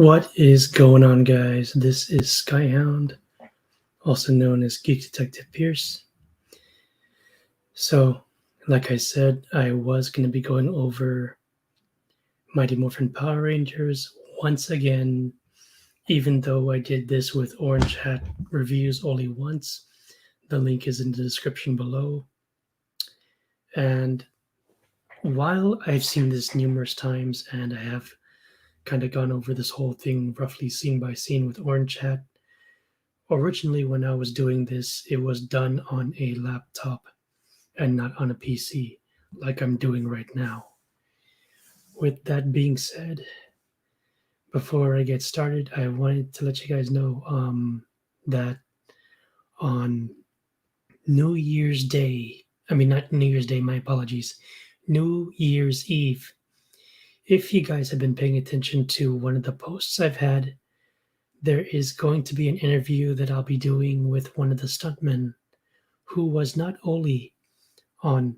What is going on, guys? This is Skyhound, also known as Geek Detective Pierce. So, like I said, I was going to be going over Mighty Morphin Power Rangers once again, even though I did this with Orange Hat reviews only once. The link is in the description below. And while I've seen this numerous times and I have kind of gone over this whole thing roughly scene by scene with Orange Hat, originally when I was doing this, it was done on a laptop and not on a PC like I'm doing right now. With that being said, before I get started, I wanted to let you guys know that on New Year's Day, not New Year's Day, my apologies, New Year's Eve, if you guys have been paying attention to one of the posts I've had, there is going to be an interview that I'll be doing with one of the stuntmen who was not only on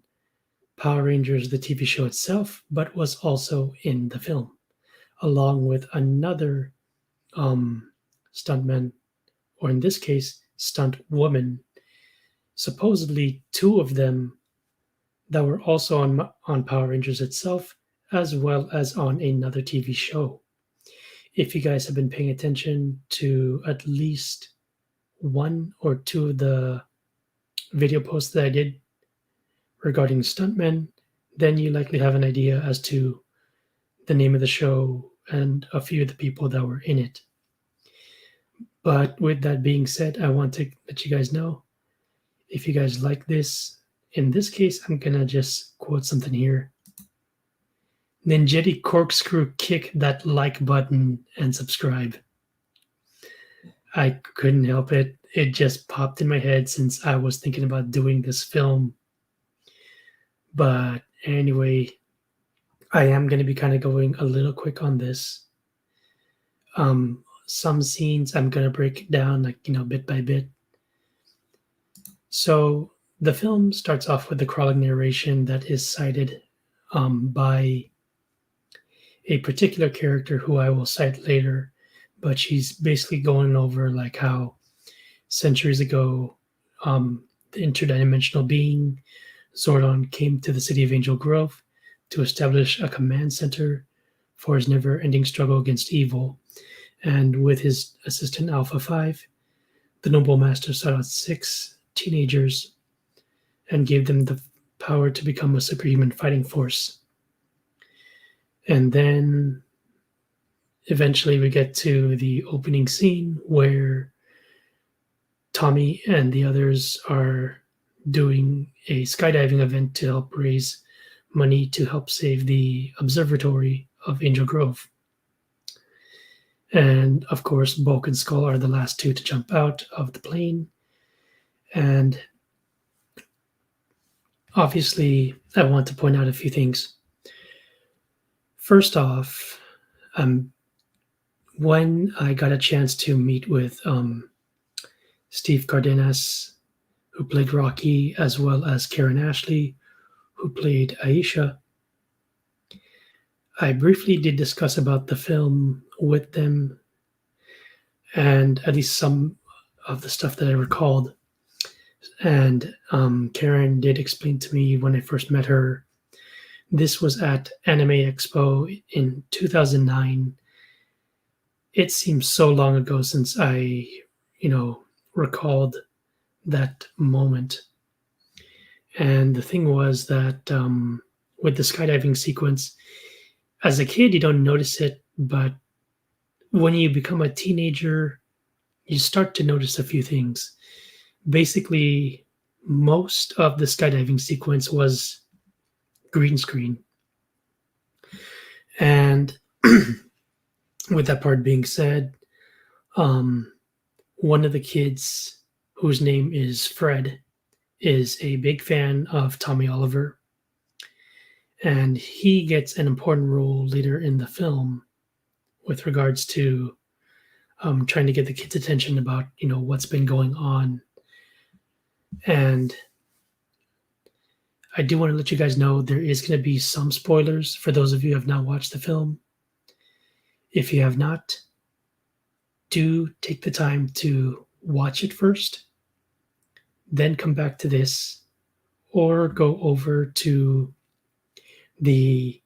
Power Rangers, the TV show itself, but was also in the film, along with another stuntman, or in this case, stunt woman. Supposedly, two of them that were also on Power Rangers itself, as well as on another TV show. If you guys have been paying attention to at least one or two of the video posts that I did regarding stuntmen, then you likely have an idea as to the name of the show and a few of the people that were in it. But with that being said, I want to let you guys know, if you guys like this, in this case, I'm going to just quote something here. Ninjetti corkscrew kick that like button and subscribe. I couldn't help it. It just popped in my head since I was thinking about doing this film. But anyway, I am going to be kind of going a little quick on this. Some scenes I'm going to break it down, bit by bit. So the film starts off with the crawling narration that is cited by a particular character who I will cite later, but she's basically going over like how centuries ago, the interdimensional being Zordon came to the city of Angel Grove to establish a command center for his never-ending struggle against evil. And with his assistant Alpha 5, the Noble Master sought out 6 teenagers and gave them the power to become a superhuman fighting force. And then eventually we get to the opening scene where Tommy and the others are doing a skydiving event to help raise money to help save the observatory of Angel Grove. And of course, Bulk and Skull are the last two to jump out of the plane. And obviously, I want to point out a few things. First off, when I got a chance to meet with Steve Cardenas, who played Rocky, as well as Karen Ashley, who played Aisha, I briefly did discuss about the film with them, and at least some of the stuff that I recalled. And Karen did explain to me when I first met her. This was at Anime Expo in 2009. It seems so long ago since I, recalled that moment. And the thing was that with the skydiving sequence, as a kid, you don't notice it, but when you become a teenager, you start to notice a few things. Basically, most of the skydiving sequence was green screen. And with that part being said, one of the kids, whose name is Fred, is a big fan of Tommy Oliver. And he gets an important role later in the film with regards to trying to get the kids' attention about, what's been going on. And I do want to let you guys know there is going to be some spoilers for those of you who have not watched the film. If you have not, do take the time to watch it first, then come back to this, or go over to the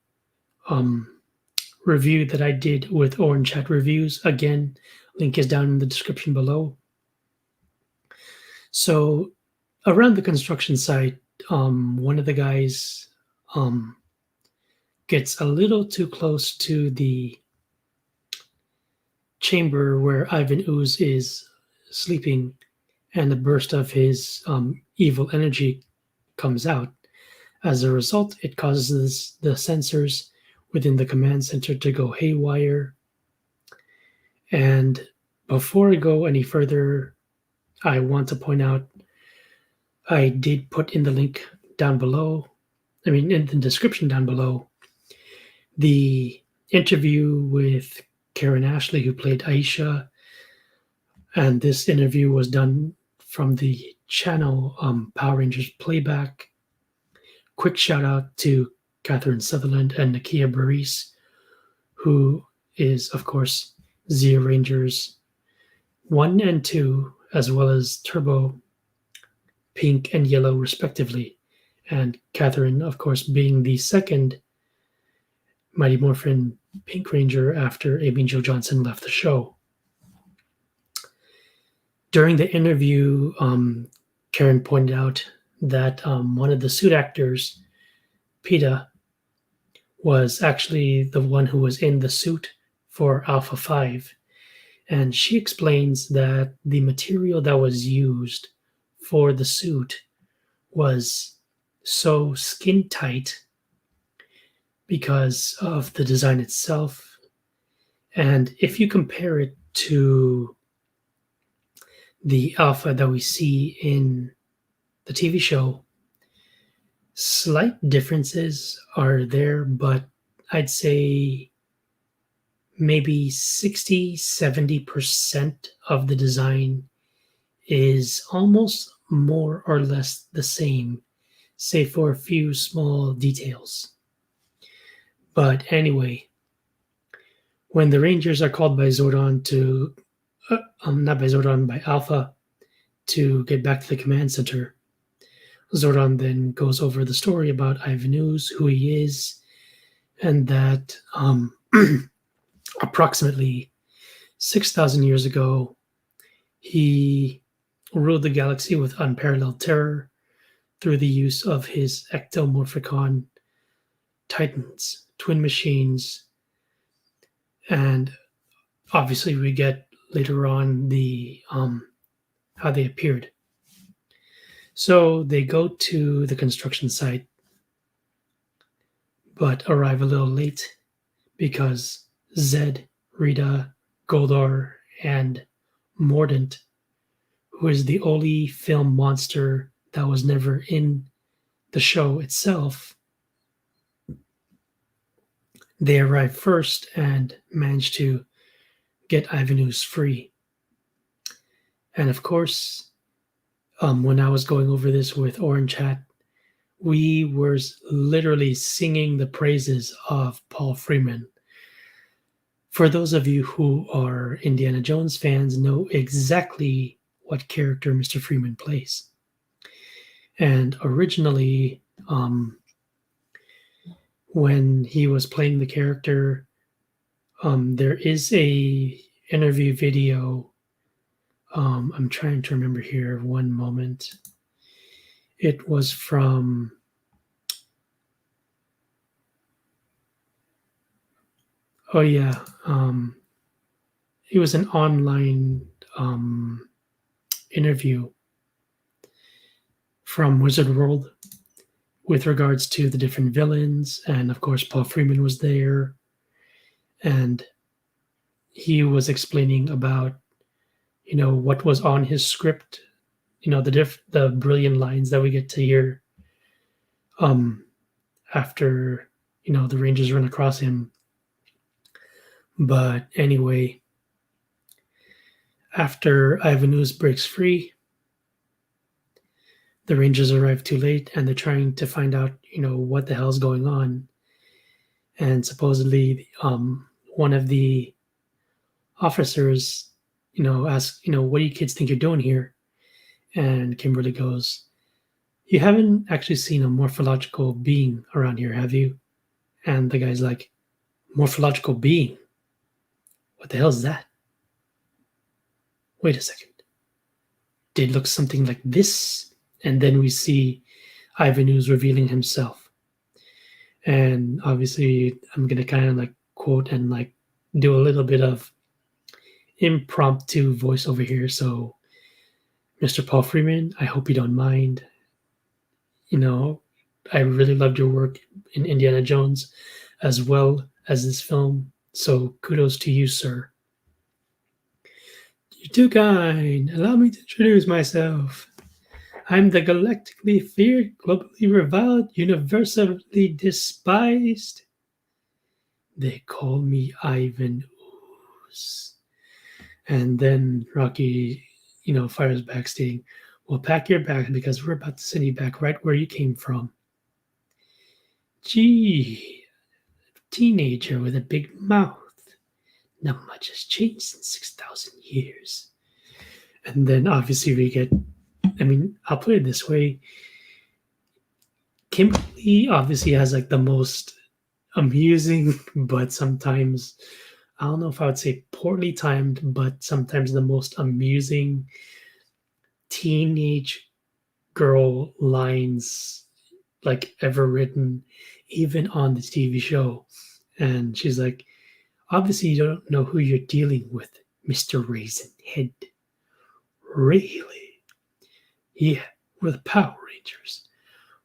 review that I did with Orange Hat Reviews. Again, link is down in the description below. So around the construction site, one of the guys gets a little too close to the chamber where Ivan Ooze is sleeping, and a burst of his evil energy comes out. As a result, it causes the sensors within the command center to go haywire. And before I go any further, I want to point out I did put in the link down below, in the description down below, the interview with Karen Ashley, who played Aisha. And this interview was done from the channel Power Rangers Playback. Quick shout out to Sutherland and Nakia Burisse, who is, of course, Zeo Rangers 1 and 2, as well as Turbo, Pink, and Yellow, respectively. And Catherine, of course, being the second Mighty Morphin Pink Ranger after Amy Jo Johnson left the show. During the interview, Karen pointed out that one of the suit actors, Peta, was actually the one who was in the suit for Alpha 5. And she explains that the material that was used for the suit was so skin tight because of the design itself. And if you compare it to the Alpha that we see in the TV show, slight differences are there, but I'd say maybe 60-70% of the design is almost more or less the same, save for a few small details. But anyway, when the Rangers are called by Zordon to, by Alpha, to get back to the command center, Zordon then goes over the story about Ivan Ooze, who he is, and that approximately 6,000 years ago, he ruled the galaxy with unparalleled terror through the use of his ectomorphicon titans, twin machines, and obviously we get later on the how they appeared. So they go to the construction site, but arrive a little late because Zed, Rita, Goldar, and Mordant, who is the only film monster that was never in the show itself, they arrive first and manage to get Ivan Ooze free. And of course, when I was going over this with Orange Hat, we were literally singing the praises of Paul Freeman. For those of you who are Indiana Jones fans, know exactly what character Mr. Freeman plays. And originally, when he was playing the character, there is a interview video. I'm trying to remember here, one moment. It was from it was an online interview from Wizard World with regards to the different villains, and of course Paul Freeman was there, and he was explaining about what was on his script, the brilliant lines that we get to hear after the Rangers run across him. But anyway, after Ivan Ooze breaks free, the Rangers arrive too late, and they're trying to find out, what the hell's going on. And supposedly, one of the officers asks, what do you kids think you're doing here? And Kimberly goes, you haven't actually seen a morphological being around here, have you? And the guy's like, morphological being? What the hell is that? Wait a second. Did it look something like this? And then we see Ivan Ooze revealing himself. And obviously, I'm going to kind of like quote and like do a little bit of impromptu voiceover here. So, Mr. Paul Freeman, I hope you don't mind. I really loved your work in Indiana Jones as well as this film. So kudos to you, sir. You're too kind. Allow me to introduce myself. I'm the galactically feared, globally reviled, universally despised. They call me Ivan Ooze. And then Rocky, fires back stating, well, pack your bags because we're about to send you back right where you came from. Gee, teenager with a big mouth. Not much has changed in 6,000 years. And then obviously we get, I'll put it this way. Kimberly obviously has like the most amusing, but sometimes, I don't know if I would say poorly timed, but sometimes the most amusing teenage girl lines like ever written, even on the TV show. And she's like, obviously you don't know who you're dealing with, Mr. Raisin Head. Really? Yeah, we're the Power Rangers.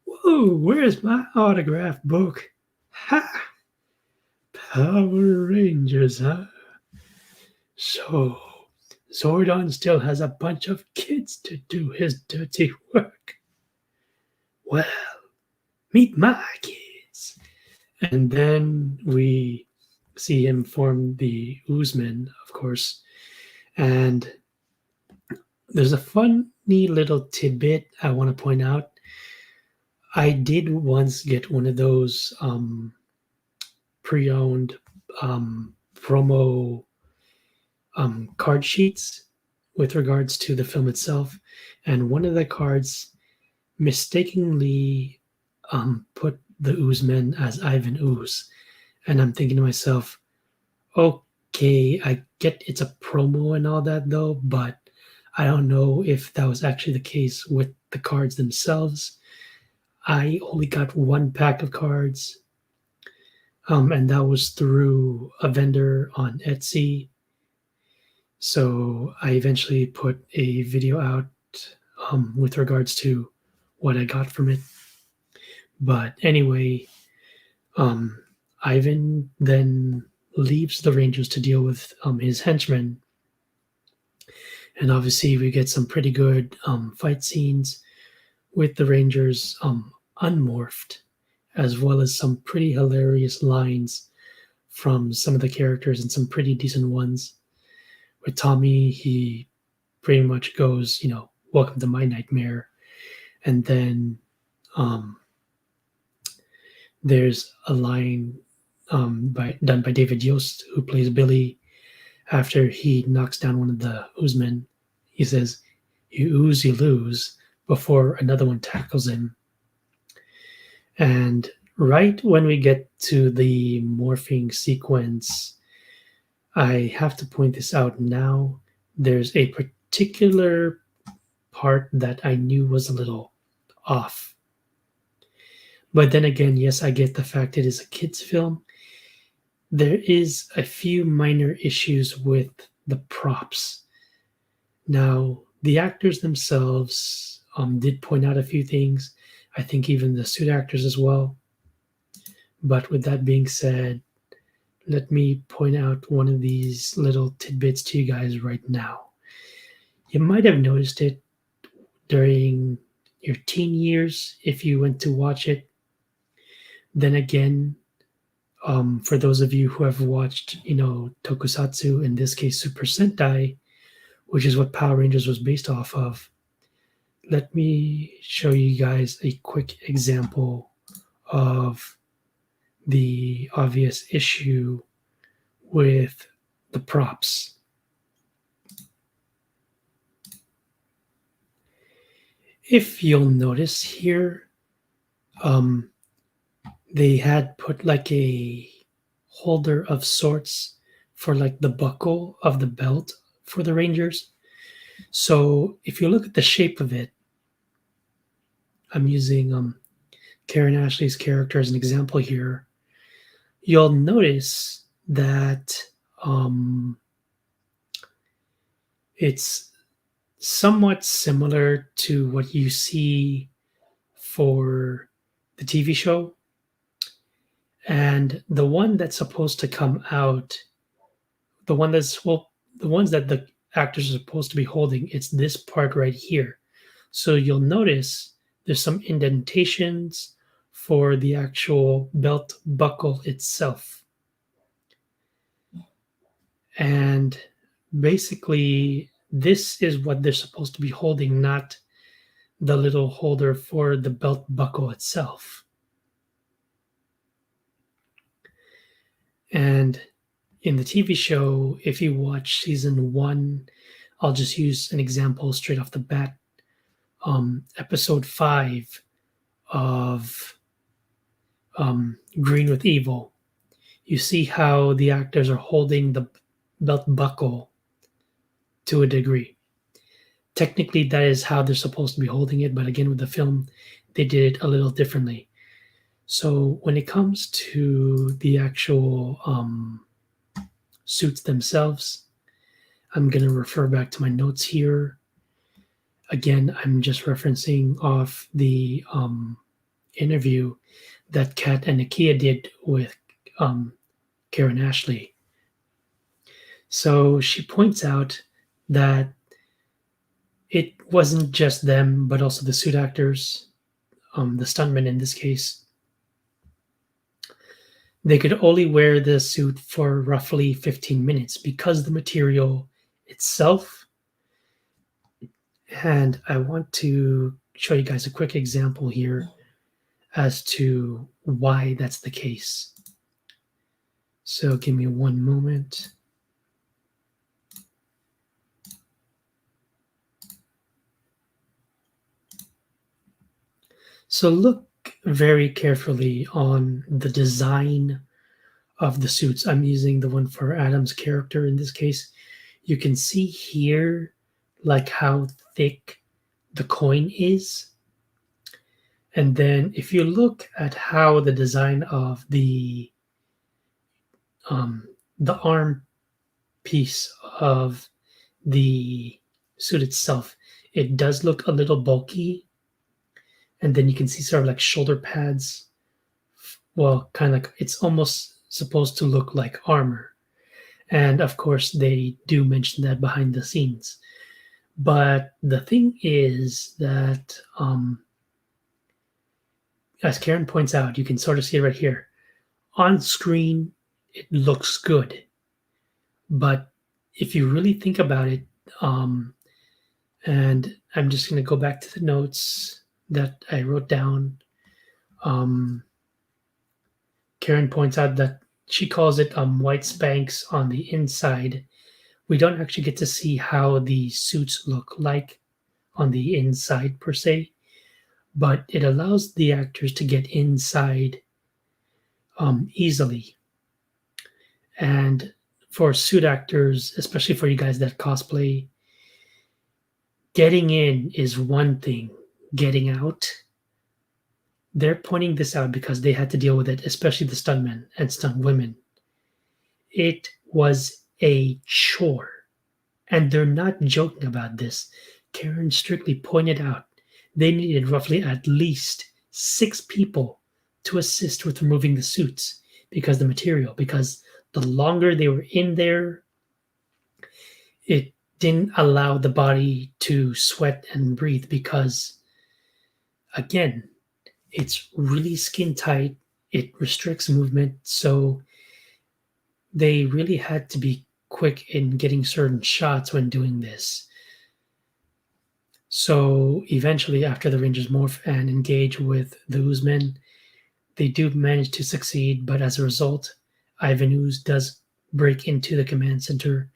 Whoa, where's my autograph book? Ha! Power Rangers, huh? So, Zordon still has a bunch of kids to do his dirty work. Well, meet my kids. And then we see him form the Oozemen, of course. And there's a funny little tidbit I want to point out. I did once get one of those pre-owned promo card sheets with regards to the film itself, and one of the cards mistakenly put the Oozemen as Ivan Ooze, and I'm thinking to myself, okay, I get it's a promo and all that though, but I don't know if that was actually the case with the cards themselves. I only got one pack of cards, and that was through a vendor on Etsy. So I eventually put a video out with regards to what I got from it. But anyway, Ivan then leaves the Rangers to deal with his henchmen. And obviously we get some pretty good fight scenes with the Rangers unmorphed, as well as some pretty hilarious lines from some of the characters and some pretty decent ones. With Tommy, he pretty much goes, welcome to my nightmare. And then there's a line done by David Yost, who plays Billy, after he knocks down one of the Oozemen. He says, you ooze, you lose, before another one tackles him. And right when we get to the morphing sequence, I have to point this out now. There's a particular part that I knew was a little off. But then again, yes, I get the fact it is a kid's film. There is a few minor issues with the props. Now, the actors themselves did point out a few things. I think even the suit actors as well. But with that being said, let me point out one of these little tidbits to you guys right now. You might have noticed it during your teen years if you went to watch it. Then again, for those of you who have watched, tokusatsu, in this case Super Sentai, which is what Power Rangers was based off of, let me show you guys a quick example of the obvious issue with the props. if you'll notice here, they had put like a holder of sorts for like the buckle of the belt for the Rangers. So if you look at the shape of it, I'm using Karen Ashley's character as an example here. You'll notice that it's somewhat similar to what you see for the TV show. And the one that's supposed to come out, the one that's, well, the ones that the actors are supposed to be holding, it's this part right here. So you'll notice there's some indentations for the actual belt buckle itself. And basically, this is what they're supposed to be holding, not the little holder for the belt buckle itself. And in the TV show, if you watch season 1, I'll just use an example straight off the bat. Episode 5 of Green with Evil, you see how the actors are holding the belt buckle to a degree. Technically, that is how they're supposed to be holding it, but again, with the film, they did it a little differently. So when it comes to the actual suits themselves, I'm going to refer back to my notes here. Again, I'm just referencing off the interview that Kat and Nakia did with Karen Ashley. So she points out that it wasn't just them, but also the suit actors, the stuntmen in this case. They could only wear the suit for roughly 15 minutes because the material itself. And I want to show you guys a quick example here as to why that's the case. So give me one moment. So look very carefully on the design of the suits. I'm using the one for Adam's character in this case. You can see here like how thick the coin is. And then if you look at how the design of the arm piece of the suit itself, it does look a little bulky. And then you can see sort of like shoulder pads. Well, kind of like it's almost supposed to look like armor. And of course, they do mention that behind the scenes. But the thing is that, as Karen points out, you can sort of see it right here. On screen, it looks good. But if you really think about it, and I'm just going to go back to the notes that I wrote down. Karen points out that she calls it white Spanx on the inside. We don't actually get to see how the suits look like on the inside per se, but it allows the actors to get inside easily. And for suit actors, especially for you guys that cosplay, getting in is one thing. Getting out, they're pointing this out because they had to deal with it, especially the stuntmen and stunt women. It was a chore. And they're not joking about this. Karen strictly pointed out they needed roughly at least 6 people to assist with removing the suits because the longer they were in there, it didn't allow the body to sweat and breathe because, again, it's really skin tight. It restricts movement. So they really had to be quick in getting certain shots when doing this. So eventually, after the Rangers morph and engage with the Ooze men, they do manage to succeed. But as a result, Ivan Ooze does break into the command center.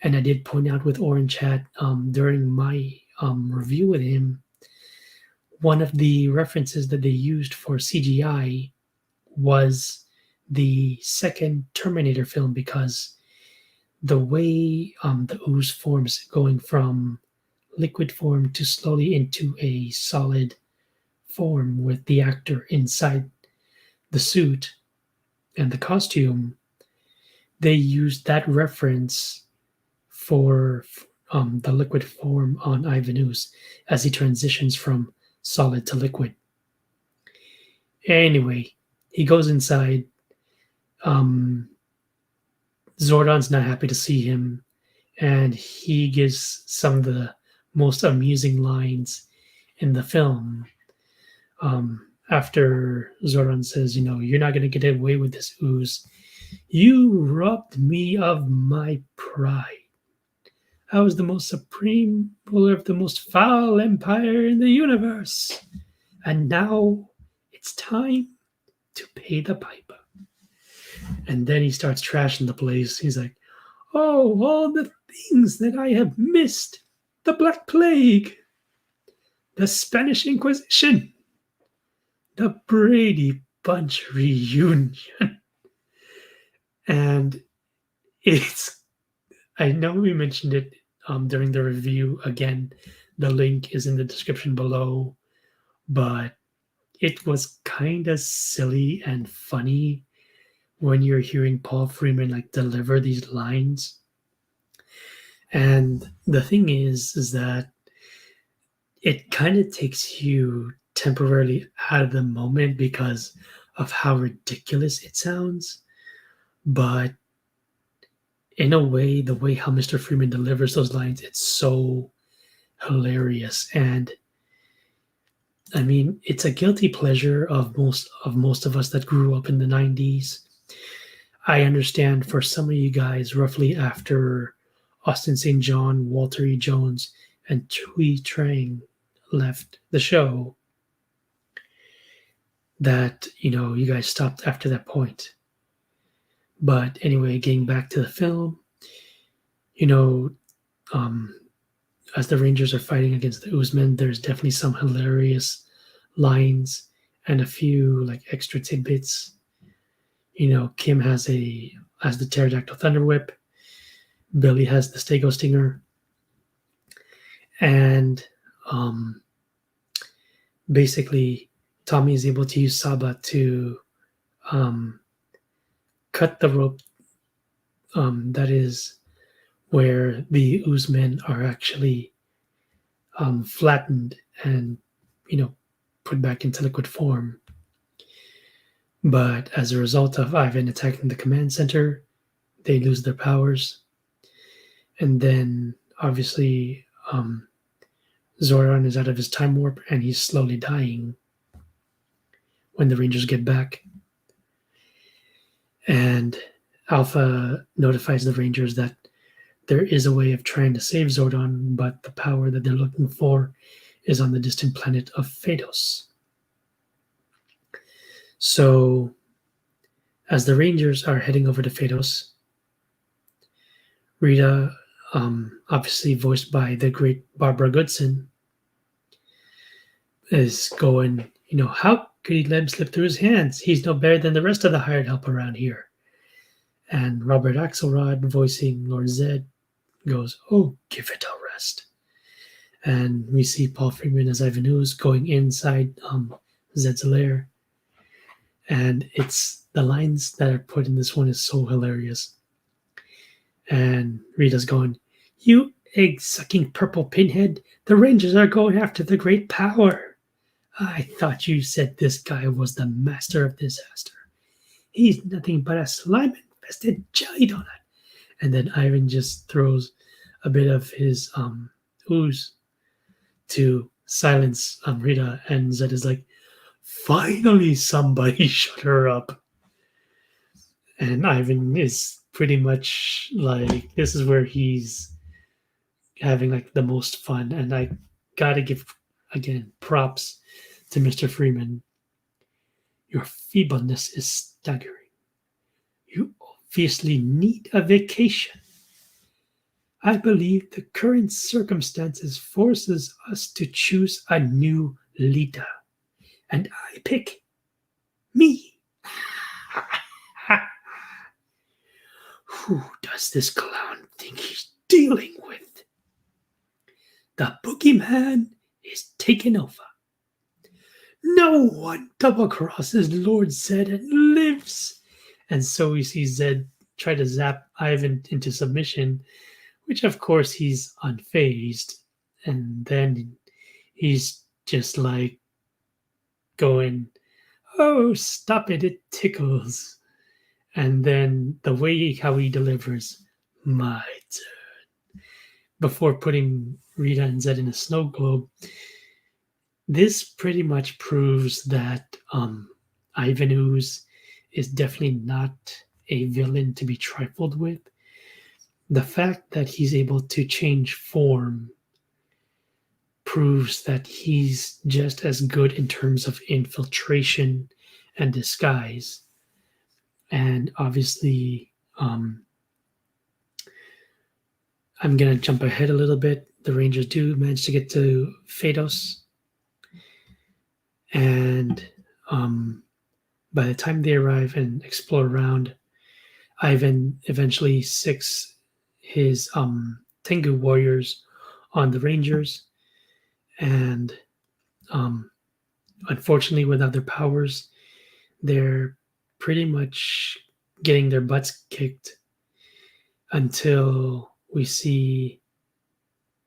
And I did point out with Orange Hat during my review with him one of the references that they used for CGI was the second Terminator film, because the way the ooze forms going from liquid form to slowly into a solid form with the actor inside the suit and the costume, they used that reference for the liquid form on Ivan Ooze as he transitions from solid to liquid. Anyway, he goes inside. Zordon's not happy to see him, and he gives some of the most amusing lines in the film. After Zordon says, you're not going to get away with this, Ooze. You robbed me of my pride. I was the most supreme ruler of the most foul empire in the universe. And now it's time to pay the piper. And then he starts trashing the place. He's like, oh, all the things that I have missed. The Black Plague. The Spanish Inquisition. The Brady Bunch reunion. And I know we mentioned it during the review. Again, the link is in the description below. But it was kind of silly and funny when you're hearing Paul Freeman deliver these lines. And the thing is that it kind of takes you temporarily out of the moment because of how ridiculous it sounds. But in a way, the way how Mr. Freeman delivers those lines, it's so hilarious. And I mean, it's a guilty pleasure of most of us that grew up in the 90s. I understand for some of you guys, roughly after Austin St. John, Walter E. Jones, and Tui Trang left the show, that, you guys stopped after that point. But anyway, getting back to the film, as the Rangers are fighting against the Oozemen, there's definitely some hilarious lines and a few extra tidbits. Kim has the pterodactyl thunder whip. Billy has the Stego stinger. And basically, Tommy is able to use Saba to cut the rope. That is where the Oozemen are actually flattened and, put back into liquid form. But as a result of Ivan attacking the command center, they lose their powers. And then, obviously, Zordon is out of his time warp and he's slowly dying when the Rangers get back. And Alpha notifies the Rangers that there is a way of trying to save Zordon, but the power that they're looking for is on the distant planet of Phaedos. So, as the Rangers are heading over to Phaedos, Rita, obviously voiced by the great Barbara Goodson, is going, how could he let him slip through his hands? He's no better than the rest of the hired help around here. And Robert Axelrod, voicing Lord Zed, goes, oh, give it a rest. And we see Paul Freeman as Ivan Ooze going inside Zed's lair. And it's the lines that are put in this one is so hilarious. And Rita's going, you egg-sucking purple pinhead, the Rangers are going after the great power. I thought you said this guy was the master of disaster. He's nothing but a slime-infested jelly donut. And then Ivan just throws a bit of his ooze to silence Rita, and Zed is like, finally somebody shut her up. And Ivan is pretty much this is where he's having the most fun. And I gotta give, again, props to Mr. Freeman. Your feebleness is staggering. You obviously need a vacation. I believe the current circumstances forces us to choose a new Lita. And I pick me. Who does this clown think he's dealing with? The boogeyman is taken over. No one double crosses Lord Zed and lives. And so we see Zed try to zap Ivan into submission, which of course he's unfazed. And then he's just like going, "Oh, stop it, it tickles." And then the way how he delivers, "My turn," before putting Rita and Zed in a snow globe. This pretty much proves that Ivan Ooze is definitely not a villain to be trifled with. The fact that he's able to change form proves that he's just as good in terms of infiltration and disguise. And obviously, I'm going to jump ahead a little bit. The Rangers do manage to get to Phaedos. And by the time they arrive and explore around, Ivan eventually sicks his Tengu warriors on the Rangers. And unfortunately, without their powers, they're pretty much getting their butts kicked until we see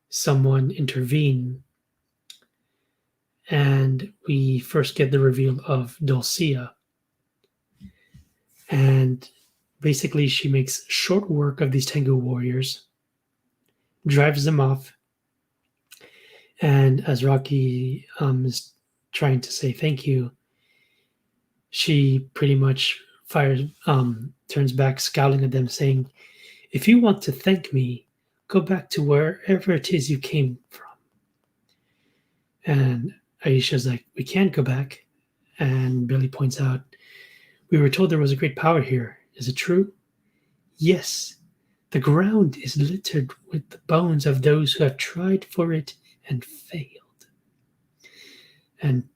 someone intervene. And we first get the reveal of Dulcia. And basically, she makes short work of these Tengu warriors, drives them off, and as Rocky is trying to say thank you, she pretty much turns back, scowling at them, saying, "If you want to thank me, go back to wherever it is you came from." And Aisha's like, "We can't go back." And Billy points out, "We were told there was a great power here. Is it true?" "Yes. The ground is littered with the bones of those who have tried for it and failed." And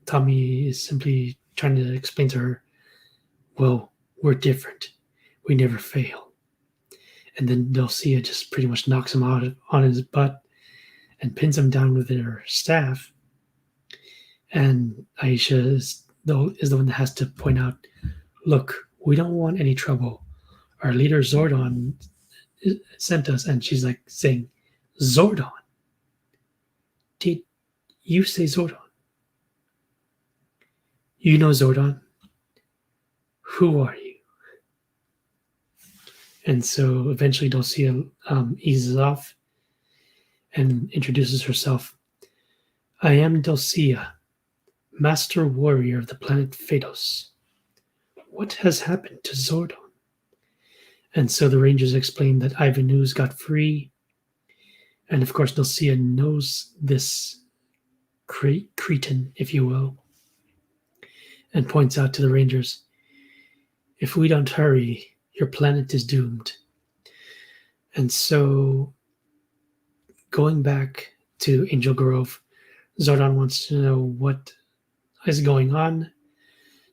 Tommy is simply trying to explain to her, "Well, we're different. We never fail." And then Dulcia just pretty much knocks him out on his butt and pins him down with her staff. And Aisha is the one that has to point out, "Look, we don't want any trouble. Our leader Zordon sent us." And she's like saying, "Zordon? Did you say Zordon? You know Zordon? Who are you?" And so eventually Dulcia eases off and introduces herself. "I am Dulcia, Master Warrior of the planet Phaedos. What has happened to Zordon?" And so the Rangers explain that Ivan Ooze got free. And of course, Dulcia knows this cretin, if you will, and points out to the Rangers, "If we don't hurry, your planet is doomed." And so, going back to Angel Grove, Zordon wants to know what is going on.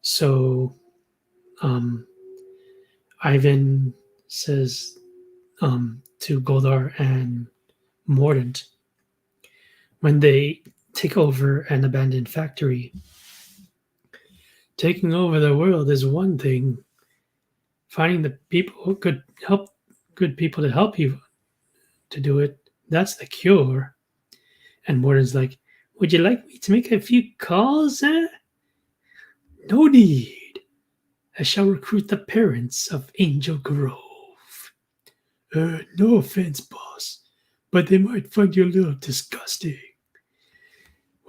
So, Ivan says to Goldar and Mordant, when they take over an abandoned factory, taking over the world is one thing. Finding the people who could help, good people to help you to do it, that's the cure. And Mordant's like, "Would you like me to make a few calls, eh?" "No need. I shall recruit the parents of Angel Grove." No offense, boss, but they might find you a little disgusting."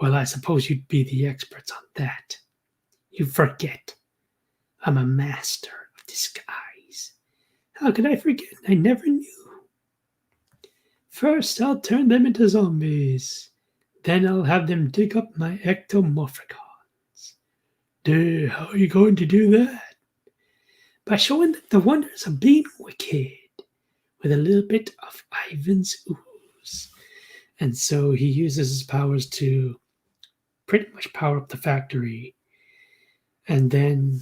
"Well, I suppose you'd be the experts on that. You forget. I'm a master of disguise." "How could I forget? I never knew." "First, I'll turn them into zombies. Then I'll have them dig up my ectomorphicons." "How are you going to do that?" "By showing them the wonders of being wicked, with a little bit of Ivan's ooze." And so he uses his powers to pretty much power up the factory. And then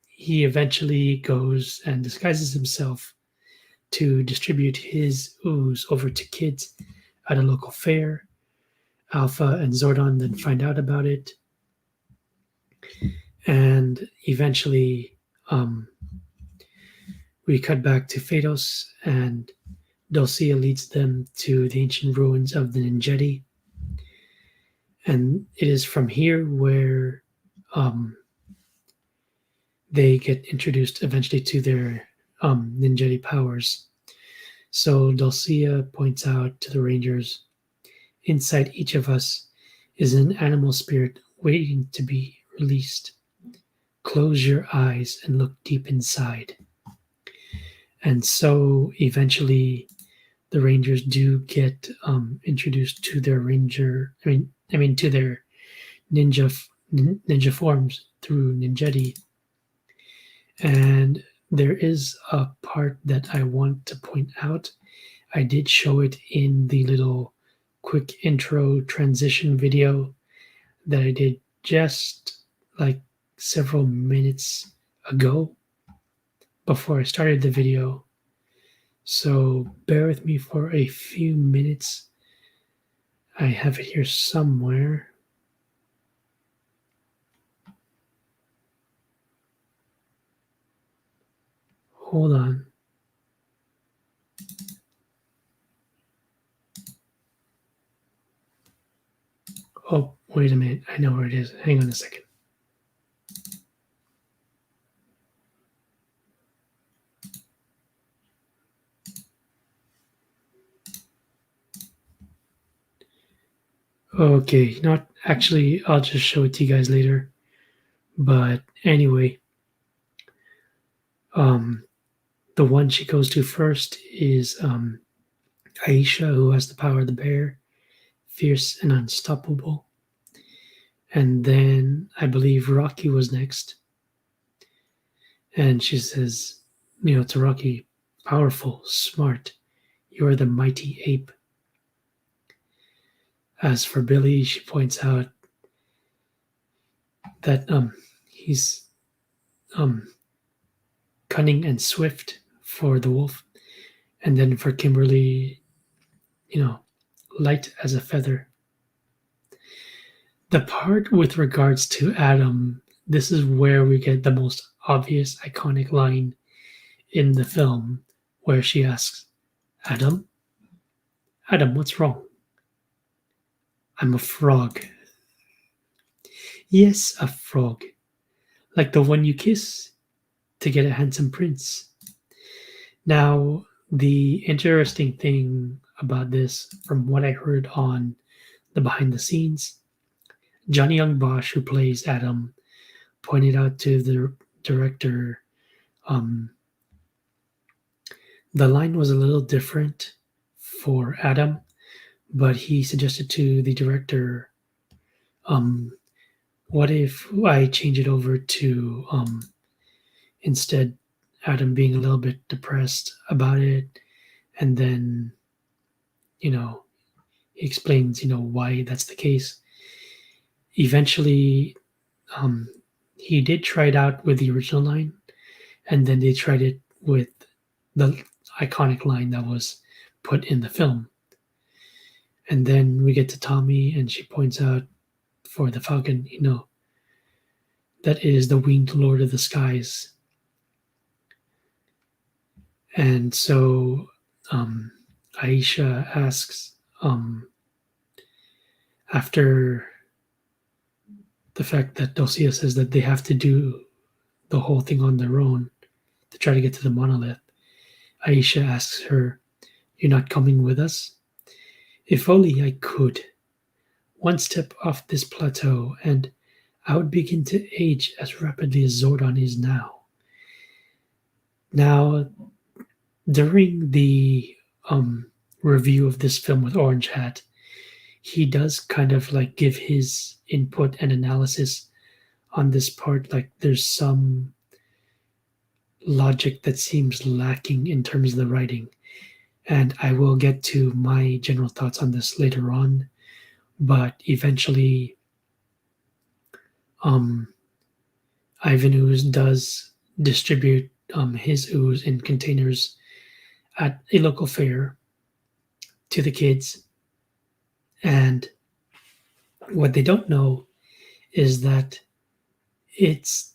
he eventually goes and disguises himself to distribute his ooze over to kids at a local fair. Alpha and Zordon then find out about it. And eventually, we cut back to Phaedos, and Dulcia leads them to the ancient ruins of the Ninjetti. And it is from here where they get introduced eventually to their Ninjetti powers. So Dulcia points out to the Rangers, inside each of us is an animal spirit waiting to be released. Close your eyes and look deep inside. And so eventually the Rangers do get introduced to their to their ninja forms through Ninjetti. And there is a part that I want to point out. I did show it in the little quick intro transition video that I did just like several minutes ago before I started the video. So bear with me for a few minutes. I have it here somewhere. Hold on. Oh, wait a minute. I know where it is. Hang on a second. Okay, not actually, I'll just show it to you guys later. But anyway, the one she goes to first is Aisha, who has the power of the bear, fierce and unstoppable. And then I believe Rocky was next. And she says, to Rocky, powerful, smart, you are the mighty ape. As for Billy, she points out that he's cunning and swift for the wolf. And then for Kimberly, light as a feather. The part with regards to Adam, this is where we get the most obvious iconic line in the film, where she asks, Adam, what's wrong? I'm a frog. Yes, a frog. Like the one you kiss to get a handsome prince. Now, the interesting thing about this, from what I heard on the behind the scenes, Johnny Young Bosch, who plays Adam, pointed out to the director the line was a little different for Adam, but he suggested to the director, what if I change it over to instead Adam being a little bit depressed about it, and then he explains why that's the case. Eventually, he did try it out with the original line, and then they tried it with the iconic line that was put in the film. And then we get to Tommy, and she points out for the Falcon, that is the winged lord of the skies. And so Aisha asks, after the fact that Dulcia says that they have to do the whole thing on their own to try to get to the monolith, Aisha asks her, you're not coming with us? If only I could. One step off this plateau, and I would begin to age as rapidly as Zordon is now. Now, during the review of this film with Orange Hat, he does kind of like give his input and analysis on this part. Like there's some logic that seems lacking in terms of the writing. And I will get to my general thoughts on this later on. But eventually, Ivan Ooze does distribute his ooze in containers at a local fair to the kids. And what they don't know is that it's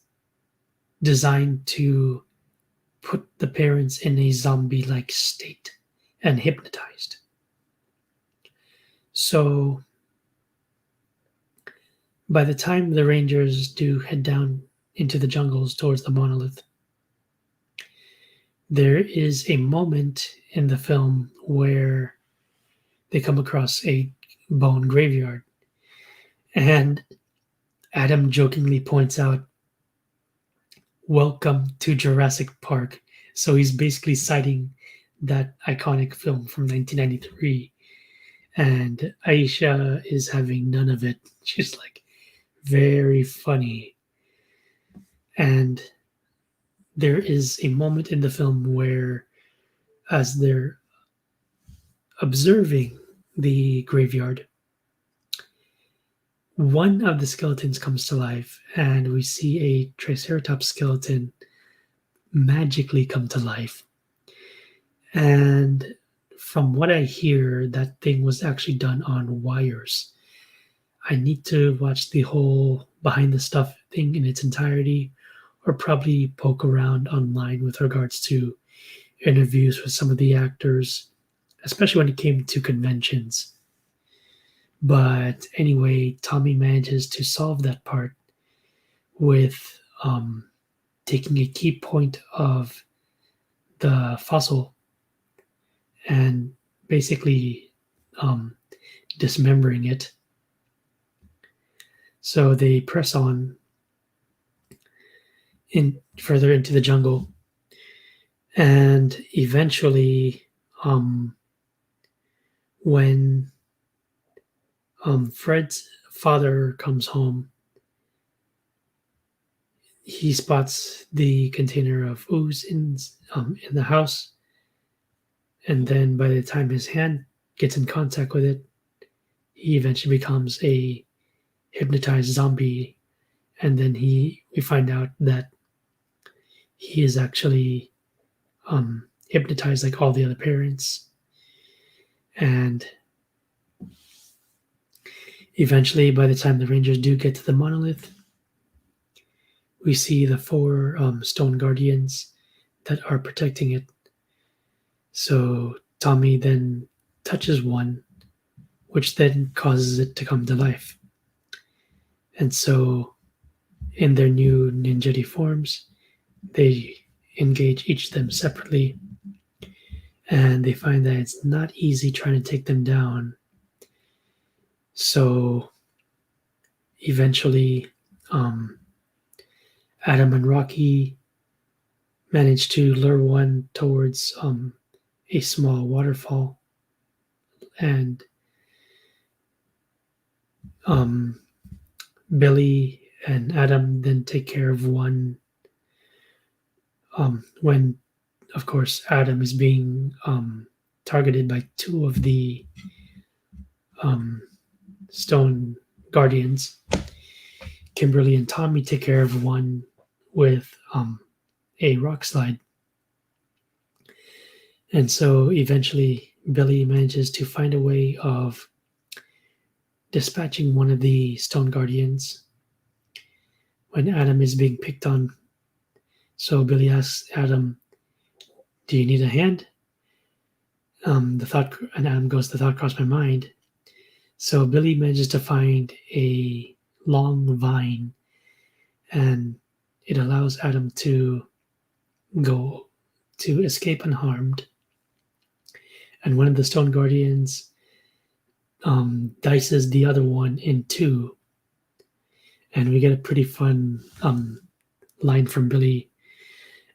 designed to put the parents in a zombie-like state and hypnotized. So by the time the Rangers do head down into the jungles towards the monolith, there is a moment in the film where they come across a bone graveyard. And Adam jokingly points out, "Welcome to Jurassic Park." So he's basically citing that iconic film from 1993. And Aisha is having none of it. She's like, very funny. And there is a moment in the film where, as they're observing the graveyard, one of the skeletons comes to life, and we see a Triceratops skeleton magically come to life. And from what I hear, that thing was actually done on wires. I need to watch the whole behind the stuff thing in its entirety, or probably poke around online with regards to interviews with some of the actors, especially when it came to conventions. But anyway, Tommy manages to solve that part with taking a key point of the fossil and basically dismembering it. So they press on further into the jungle, and eventually, when Fred's father comes home, he spots the container of ooze in the house, and then by the time his hand gets in contact with it, he eventually becomes a hypnotized zombie, and then we find out that he is actually hypnotized like all the other parents. And eventually, by the time the Rangers do get to the monolith, we see the 4 stone guardians that are protecting it. So Tommy then touches one, which then causes it to come to life. And so in their new Ninjetti forms, they engage each of them separately, and they find that it's not easy trying to take them down. So eventually, Adam and Rocky manage to lure one towards a small waterfall, and Billy and Adam then take care of one when, of course, Adam is being targeted by 2 of the stone guardians. Kimberly and Tommy take care of one with a rock slide. And so eventually Billy manages to find a way of dispatching one of the stone guardians when Adam is being picked on. So Billy asks Adam, "Do you need a hand?" And Adam goes, "The thought crossed my mind." So Billy manages to find a long vine, and it allows Adam to escape unharmed. And one of the stone guardians dices the other one in 2, and we get a pretty fun line from Billy: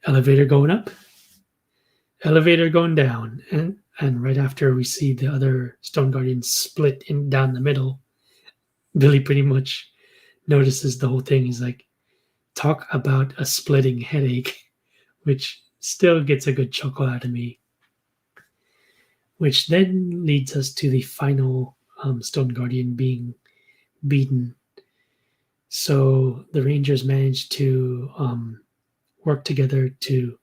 "Elevator going up, elevator going down." And right after we see the other stone guardian split down the middle, Billy pretty much notices the whole thing. He's like, "Talk about a splitting headache," which still gets a good chuckle out of me. Which then leads us to the final stone guardian being beaten. So the Rangers managed to work together to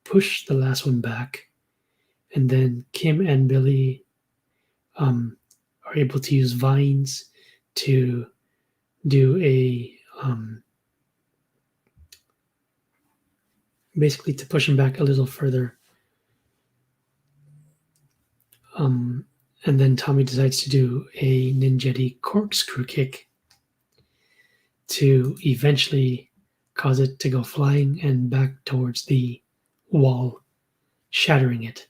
push the last one back, and then Kim and Billy are able to use vines to do a basically to push him back a little further. And then Tommy decides to do a Ninjetti corkscrew kick to eventually cause it to go flying and back towards the wall, shattering it.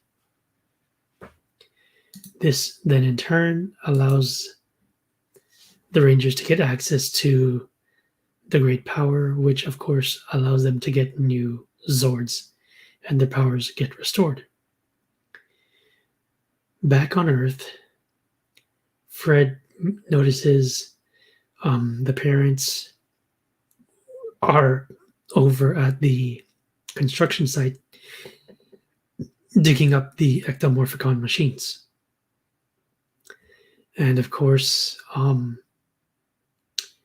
This then in turn allows the Rangers to get access to the Great Power, which of course allows them to get new Zords, and their powers get restored. Back on Earth, Fred notices the parents are over at the construction site digging up the ectomorphicon machines. And of course,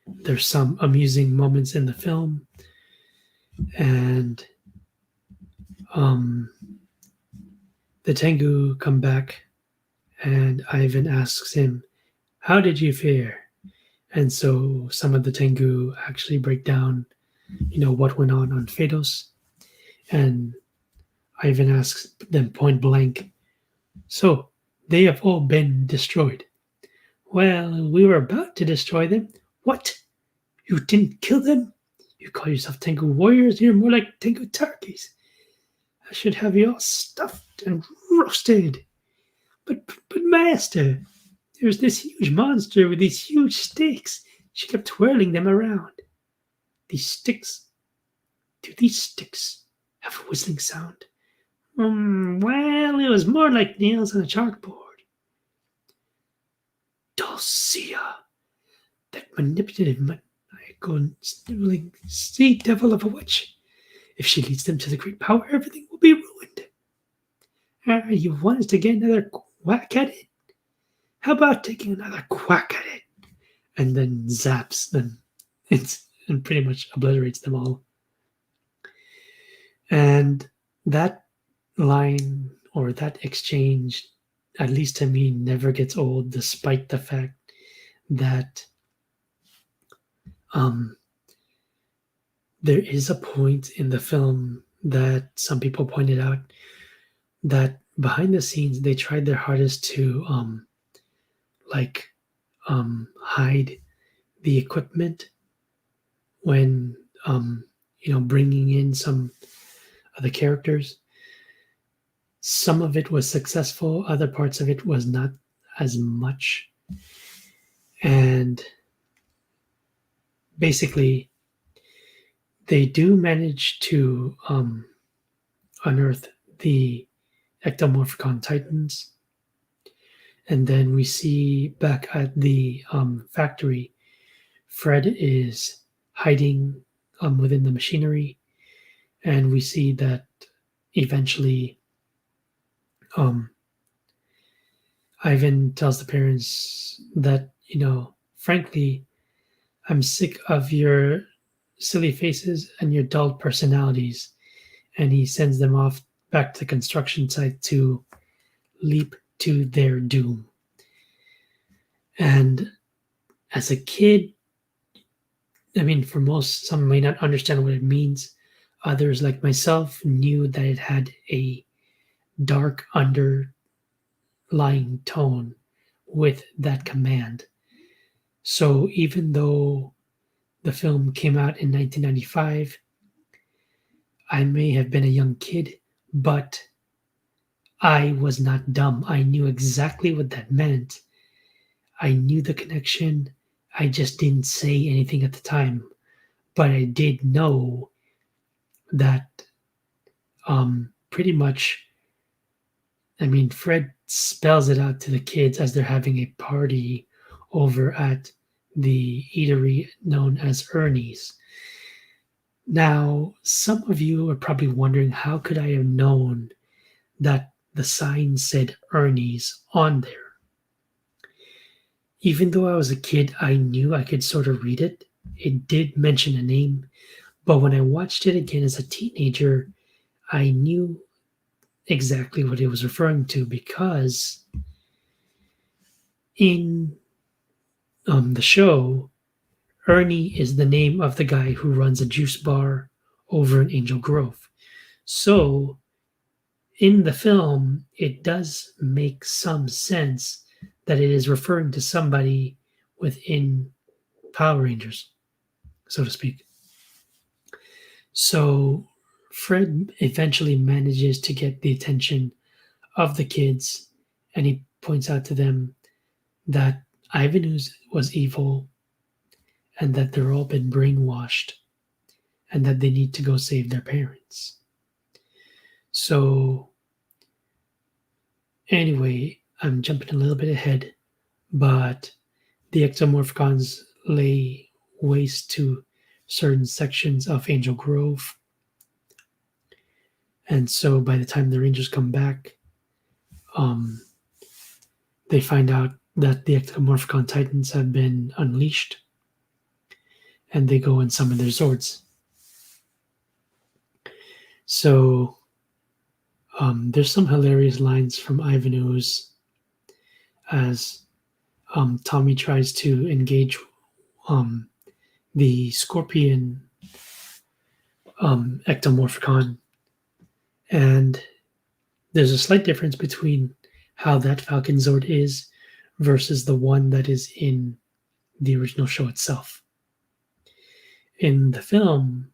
there's some amusing moments in the film, and the Tengu come back, and Ivan asks him, "How did you fare?" And so some of the Tengu actually break down, what went on Phaedos, and Ivan asks them point blank, "So they have all been destroyed?" "Well, we were about to destroy them." "What? You didn't kill them? You call yourself Tengu warriors? You're more like Tengu turkeys. I should have you all stuffed and roasted. But master, there's this huge monster with these huge sticks. She kept twirling them around. Do these sticks have a whistling sound?" Well, it was more like nails on a chalkboard." Dulcia, that manipulative, maniacal, sniveling sea devil of a witch. If she leads them to the Great Power, everything will be ruined. You want us to get another whack at it? How about taking another quack at it? And then zaps them and pretty much obliterates them all. And that line or that exchange, at least to me, never gets old, despite the fact that there is a point in the film that some people pointed out that behind the scenes they tried their hardest to hide the equipment when bringing in some of the characters. Some of it was successful, other parts of it was not as much. And basically, they do manage to unearth the ectomorphicon titans. And then we see back at the factory, Fred is hiding within the machinery. And we see that eventually Ivan tells the parents that, frankly, I'm sick of your silly faces and your dull personalities. And he sends them off back to the construction site to leap to their doom. And as a kid, for most, some may not understand what it means. Others, like myself, knew that it had a dark underlying tone with that command. So even though the film came out in 1995, I may have been a young kid, but I was not dumb. I knew exactly what that meant. I knew the connection. I just didn't say anything at the time. But I did know that pretty much, Fred spells it out to the kids as they're having a party over at the eatery known as Ernie's. Now, some of you are probably wondering, how could I have known that the sign said Ernie's on there? Even though I was a kid, I knew I could sort of read it. it did mention a name, but when I watched it again as a teenager, I knew exactly what it was referring to because in the show, Ernie is the name of the guy who runs a juice bar over in Angel Grove. So in the film, it does make some sense that it is referring to somebody within Power Rangers, so to speak. So Fred eventually manages to get the attention of the kids, and he points out to them that Ivan Ooze was evil and that they're all been brainwashed and that they need to go save their parents. So, anyway, I'm jumping a little bit ahead, but the ectomorphicons lay waste to certain sections of Angel Grove. And so by the time the Rangers come back, they find out that the ectomorphicon titans have been unleashed, and they go and summon their Zords. So there's some hilarious lines from Ivan Ooze as Tommy tries to engage the Scorpion ectomorphicon, and there's a slight difference between how that Falcon Zord is versus the one that is in the original show itself. In the film,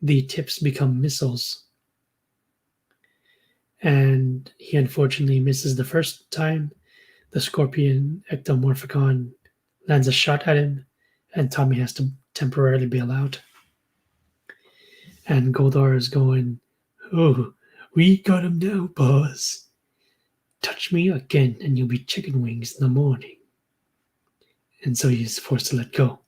the tips become missiles, and he unfortunately misses the first time. The Scorpion ectomorphicon lands a shot at him, and Tommy has to temporarily bail out. And Goldar is going, "Oh, we got him now, boss. Touch me again, and you'll be chicken wings in the morning." And so he's forced to let go.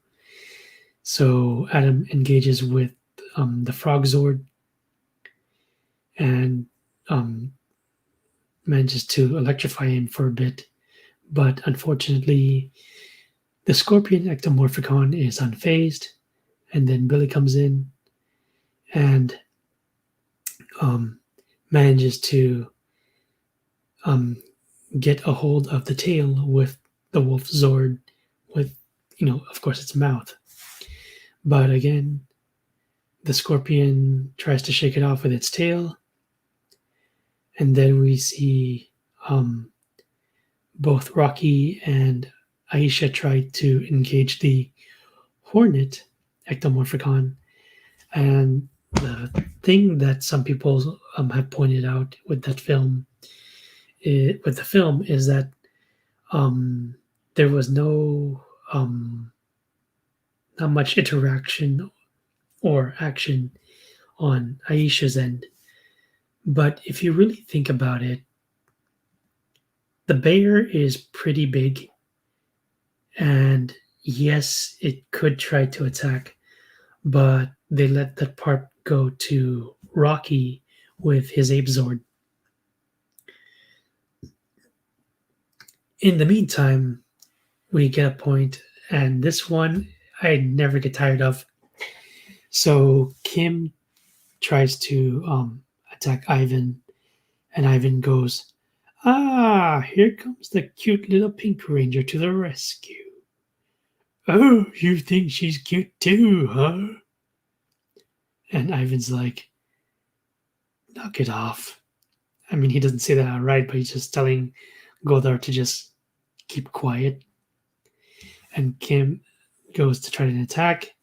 So Adam engages with the Frog Zord and manages to electrify him for a bit. But unfortunately, the Scorpion ectomorphicon is unfazed, and then Billy comes in and manages to get a hold of the tail with the Wolf Zord, with, of course, its mouth. But again, the Scorpion tries to shake it off with its tail, and then we see both Rocky and Aisha try to engage the Hornet ectomorphicon, and the thing that some people have pointed out with that film, with the film, is that there was not much interaction or action on Aisha's end. But if you really think about it, the bear is pretty big, and yes, it could try to attack, but they let that part go to Rocky with his Ape Zord. In the meantime, we get a point, and this one I never get tired of. So Kim tries to attack Ivan, and Ivan goes, "Ah, here comes the cute little pink ranger to the rescue. Oh, you think she's cute too, huh?" And Ivan's like, "Knock it off." I mean, he doesn't say that outright, but he's just telling Goldar to just keep quiet. And Kim goes to try to attack,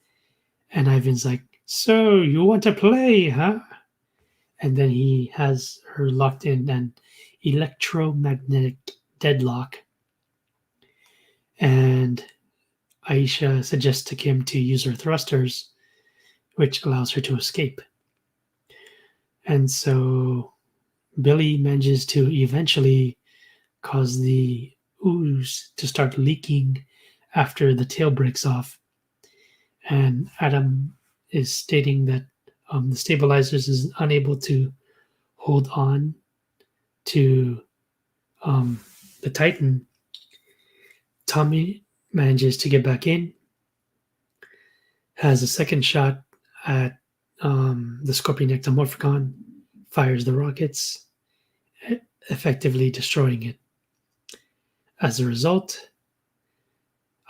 and Ivan's like, "So, you want to play, huh?" And then he has her locked in an electromagnetic deadlock. And Aisha suggests to Kim to use her thrusters, which allows her to escape. And so Billy manages to eventually cause the ooze to start leaking after the tail breaks off. And Adam is stating that the stabilizers is unable to hold on to the Titan. Tommy manages to get back in, has a second shot at the Scorpion Ectomorphicon, fires the rockets, effectively destroying it. As a result,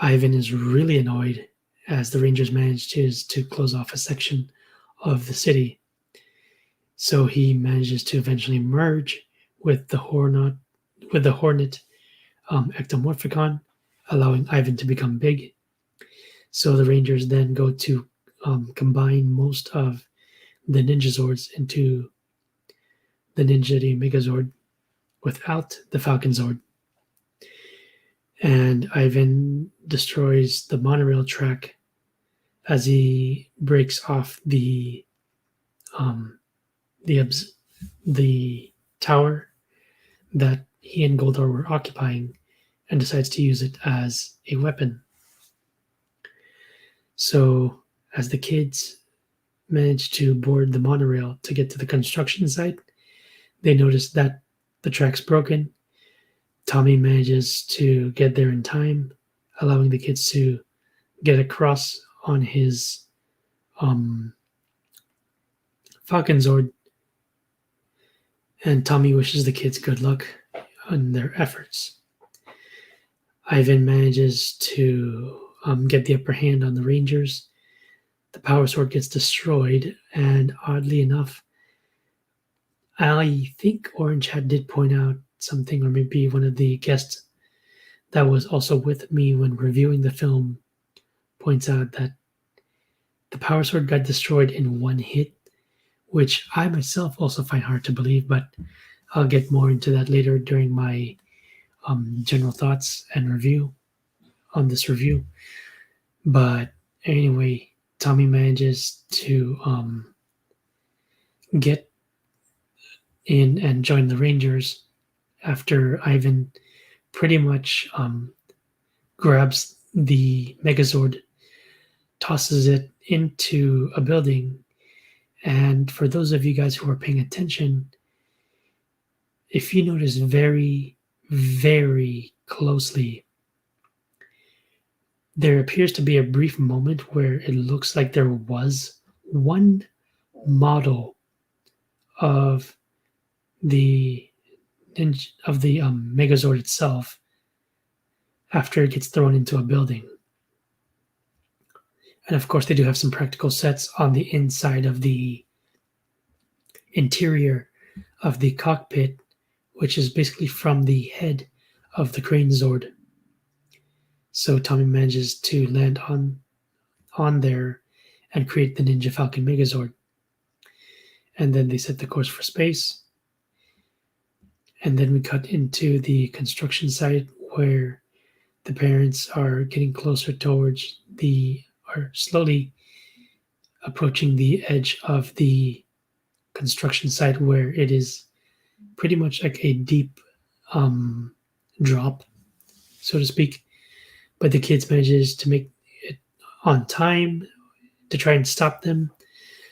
Ivan is really annoyed as the Rangers manage to close off a section of the city. So he manages to eventually merge with the Hornet Ectomorphicon, allowing Ivan to become big. So the Rangers then go to combine most of the Ninja Zords into the Ninjetti Megazord without the Falcon Zord. And Ivan destroys the monorail track as he breaks off the tower that he and Goldar were occupying, and decides to use it as a weapon. So as the kids manage to board the monorail to get to the construction site, they notice that the track's broken. Tommy manages to get there in time, allowing the kids to get across on his Falcon Zord, and Tommy wishes the kids good luck on their efforts. Ivan manages to get the upper hand on the Rangers. The Power Sword gets destroyed, and oddly enough, I think Orange Hat did point out something, or maybe one of the guests that was also with me when reviewing the film points out that the Power Sword got destroyed in one hit, which I myself also find hard to believe, but I'll get more into that later during my general thoughts and review on this review. But anyway, Tommy manages to get in and join the Rangers after Ivan pretty much grabs the Megazord, tosses it into a building. And for those of you guys who are paying attention, if you notice very, very closely, there appears to be a brief moment where it looks like there was one model of the Megazord itself after it gets thrown into a building. And of course, they do have some practical sets on the inside of the interior of the cockpit, which is basically from the head of the Crane Zord. So Tommy manages to land on there and create the Ninja Falcon Megazord. And then they set the course for space. And then we cut into the construction site where the parents are getting closer towards are slowly approaching the edge of the construction site, where it is pretty much like a deep drop, so to speak. But the kids manages to make it on time to try and stop them.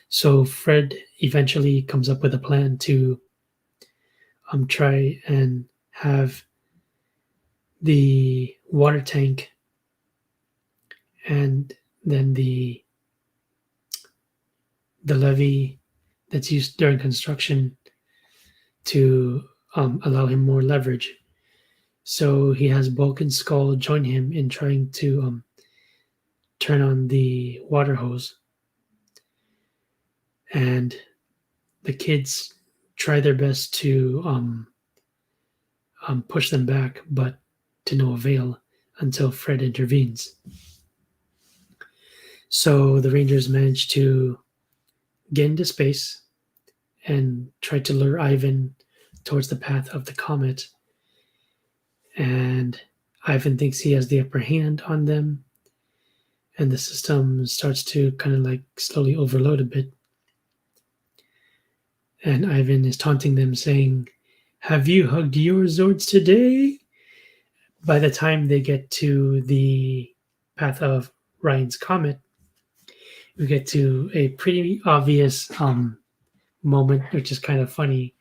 So Fred eventually comes up with a plan to try and have the water tank and then the levee that's used during construction to allow him more leverage. So he has Bulk and Skull join him in trying to turn on the water hose. And the kids try their best to push them back, but to no avail until Fred intervenes. So the Rangers manage to get into space and try to lure Ivan towards the path of the comet. And Ivan thinks he has the upper hand on them, and the system starts to kind of like slowly overload a bit. And Ivan is taunting them, saying, "Have you hugged your Zords today?" By the time they get to the path of Ryan's comet, we get to a pretty obvious moment, which is kind of funny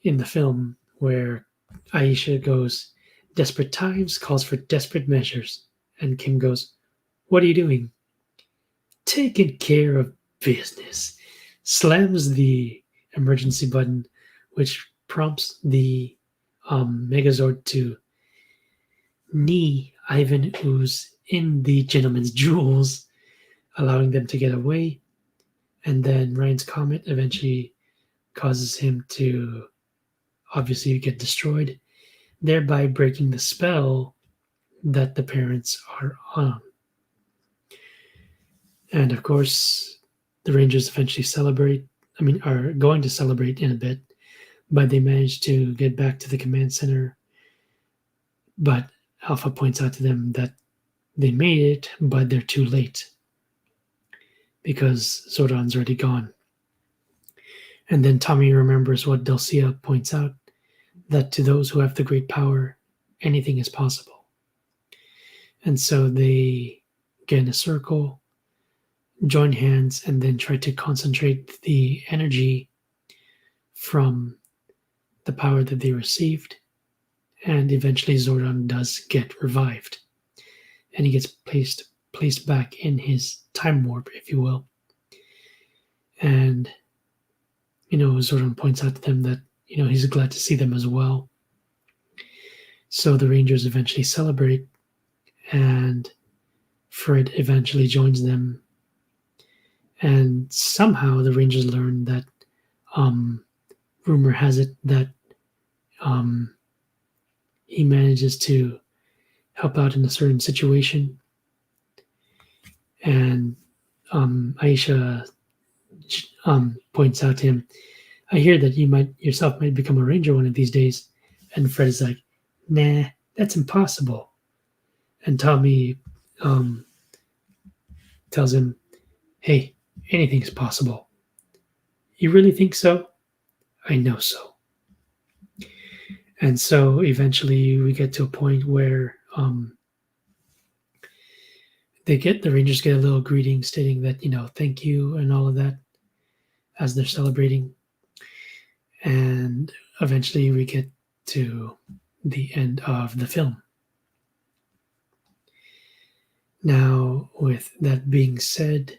in the film, where Aisha goes, "Desperate times calls for desperate measures." And Kim goes, "What are you doing?" taking care of business, slams the emergency button, which prompts the Megazord to knee Ivan Ooze in the gentleman's jewels, allowing them to get away. And then Ryan's comet eventually causes him to obviously get destroyed, thereby breaking the spell that the parents are on. And of course, the Rangers eventually are going to celebrate in a bit, but they manage to get back to the command center. But Alpha points out to them that they made it, but they're too late because Zordon's already gone. And then Tommy remembers what Dulcia points out, that to those who have the great power, anything is possible. And so they get in a circle, join hands, and then try to concentrate the energy from the power that they received. And eventually Zordon does get revived. And he gets placed back in his time warp, if you will. And, Zordon points out to them that, he's glad to see them as well. So the Rangers eventually celebrate, and Fred eventually joins them. And somehow the Rangers learn that rumor has it that he manages to help out in a certain situation. And Aisha points out to him, I hear that you yourself might become a ranger one of these days. And Fred is like, nah, that's impossible. And Tommy tells him, hey, anything's possible. You really think so? I know so. And so eventually we get to a point where the Rangers get a little greeting stating that, thank you and all of that as they're celebrating. And eventually we get to the end of the film. Now, with that being said,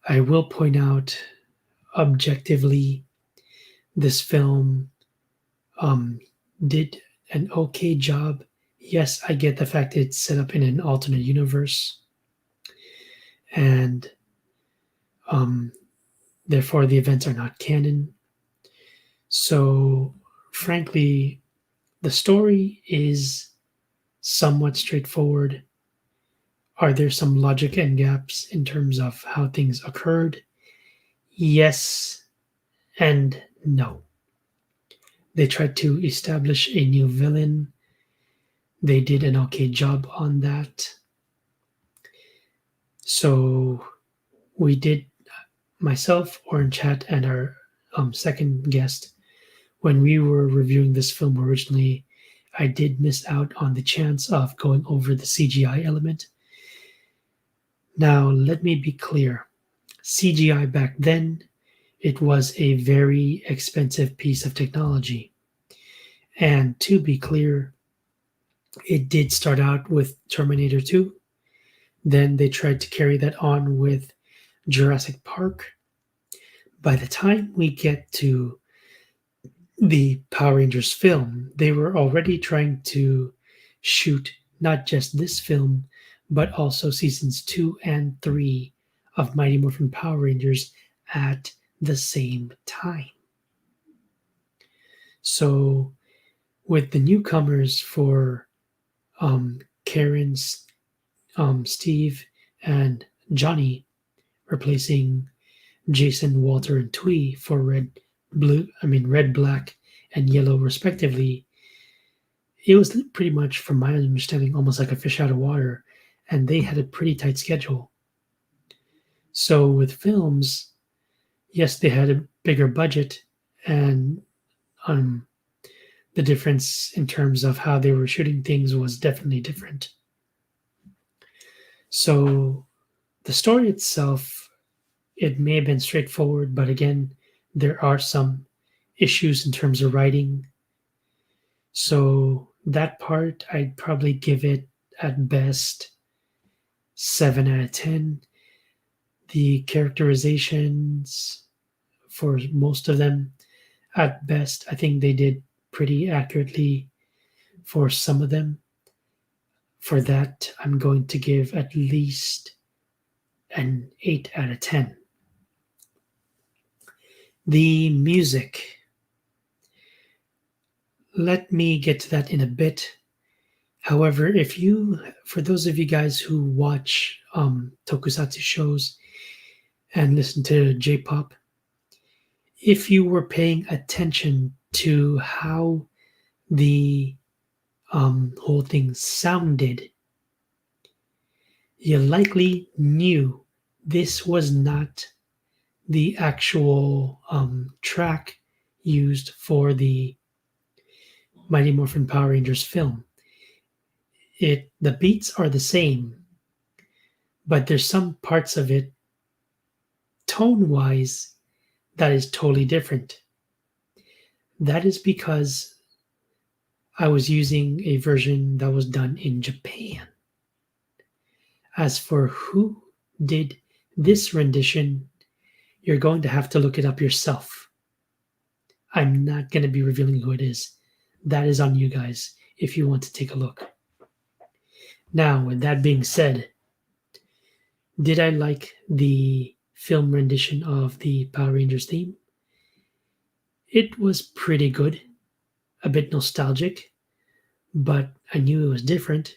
I will point out objectively this film did an okay job. Yes, I get the fact it's set up in an alternate universe, and therefore the events are not canon. So, frankly, the story is somewhat straightforward. Are there some logic and gaps in terms of how things occurred? Yes and no. They tried to establish a new villain. They did an okay job on that. So we did, myself, Orange Hat, and our second guest, when we were reviewing this film originally, I did miss out on the chance of going over the CGI element. Now, let me be clear. CGI back then, it was a very expensive piece of technology. And to be clear, it did start out with Terminator 2. Then they tried to carry that on with Jurassic Park. By the time we get to the Power Rangers film, they were already trying to shoot not just this film, but also seasons 2 and 3 of Mighty Morphin Power Rangers at the same time. So with the newcomers for Karen, Steve, and Johnny replacing Jason, Walter, and Twee for red, black, and yellow respectively, it was pretty much, from my understanding, almost like a fish out of water, and they had a pretty tight schedule. So with films, yes, they had a bigger budget, and the difference in terms of how they were shooting things was definitely different. So the story itself, it may have been straightforward, but again, there are some issues in terms of writing. So that part, I'd probably give it at best 7 out of 10. The characterizations for most of them, at best, I think they did pretty accurately for some of them. For that, I'm going to give at least an 8 out of 10. The music. Let me get to that in a bit. However, for those of you guys who watch tokusatsu shows and listen to J-pop, if you were paying attention to how the whole thing sounded, you likely knew this was not the actual track used for the Mighty Morphin Power Rangers film. The beats are the same, but there's some parts of it, tone-wise, that is totally different. That is because I was using a version that was done in Japan. As for who did this rendition, you're going to have to look it up yourself. I'm not going to be revealing who it is. That is on you guys if you want to take a look. Now, with that being said, did I like the film rendition of the Power Rangers theme? It was pretty good, a bit nostalgic, but I knew it was different.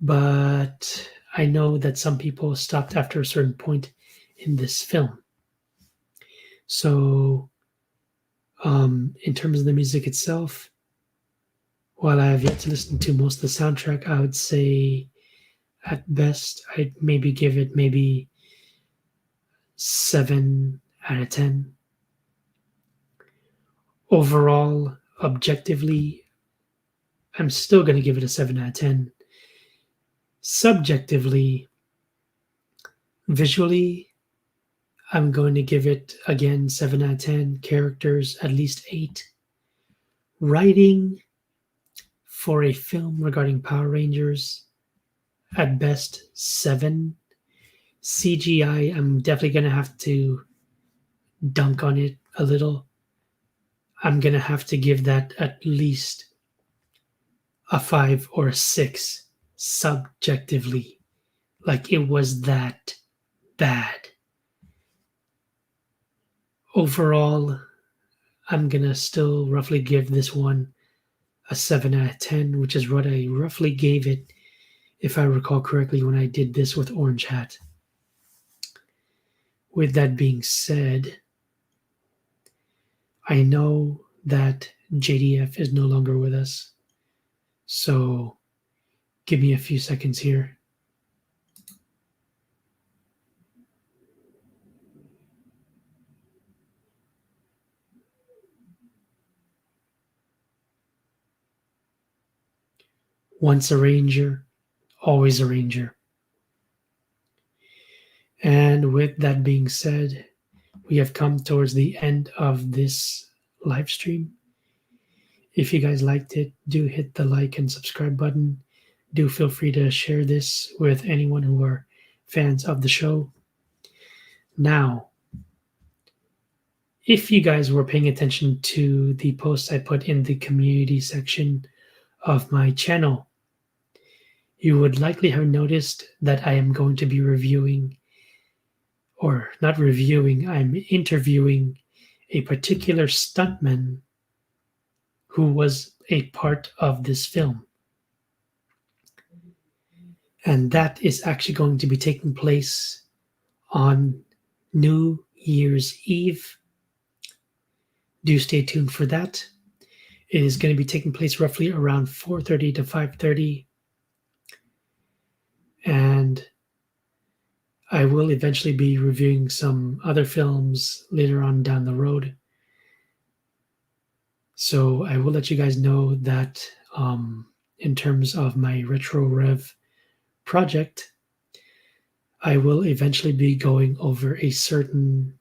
But I know that some people stopped after a certain point in this film. So, in terms of the music itself, while I have yet to listen to most of the soundtrack, I would say at best I'd maybe give it 7 out of 10. Overall, objectively, I'm still going to give it a 7 out of 10. Subjectively, visually, I'm going to give it, again, 7 out of 10. Characters, at least 8. Writing for a film regarding Power Rangers, at best, 7. CGI, I'm definitely going to have to dunk on it a little. I'm going to have to give that at least a 5 or a 6 subjectively. Like it was that bad. Overall, I'm going to still roughly give this one a 7 out of 10, which is what I roughly gave it, if I recall correctly, when I did this with Orange Hat. With that being said, I know that JDF is no longer with us, so give me a few seconds here. Once a Ranger, always a Ranger. And with that being said, we have come towards the end of this live stream. If you guys liked it, do hit the like and subscribe button. Do feel free to share this with anyone who are fans of the show. Now, if you guys were paying attention to the posts I put in the community section of my channel, you would likely have noticed that I am going to be reviewing, or not reviewing, I'm interviewing a particular stuntman who was a part of this film. And that is actually going to be taking place on New Year's Eve. Do stay tuned for that. It is going to be taking place roughly around 4:30 to 5:30. And I will eventually be reviewing some other films later on down the road. So I will let you guys know that in terms of my RetroRev project, I will eventually be going over a certain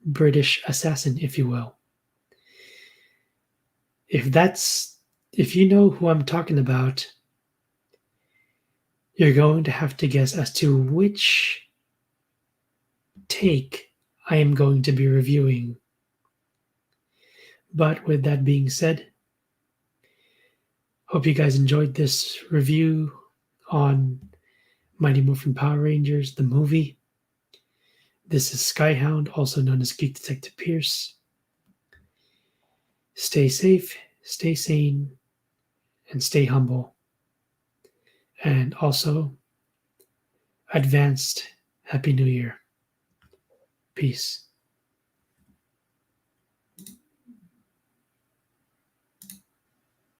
British assassin, if you will. If you know who I'm talking about, You're going to have to guess as to which take I am going to be reviewing. But with that being said, hope you guys enjoyed this review on Mighty Morphin Power Rangers, the movie. This is Skyhound, also known as Geek Detective Pierce. Stay safe, stay sane, and stay humble. And also, advanced Happy New Year. Peace.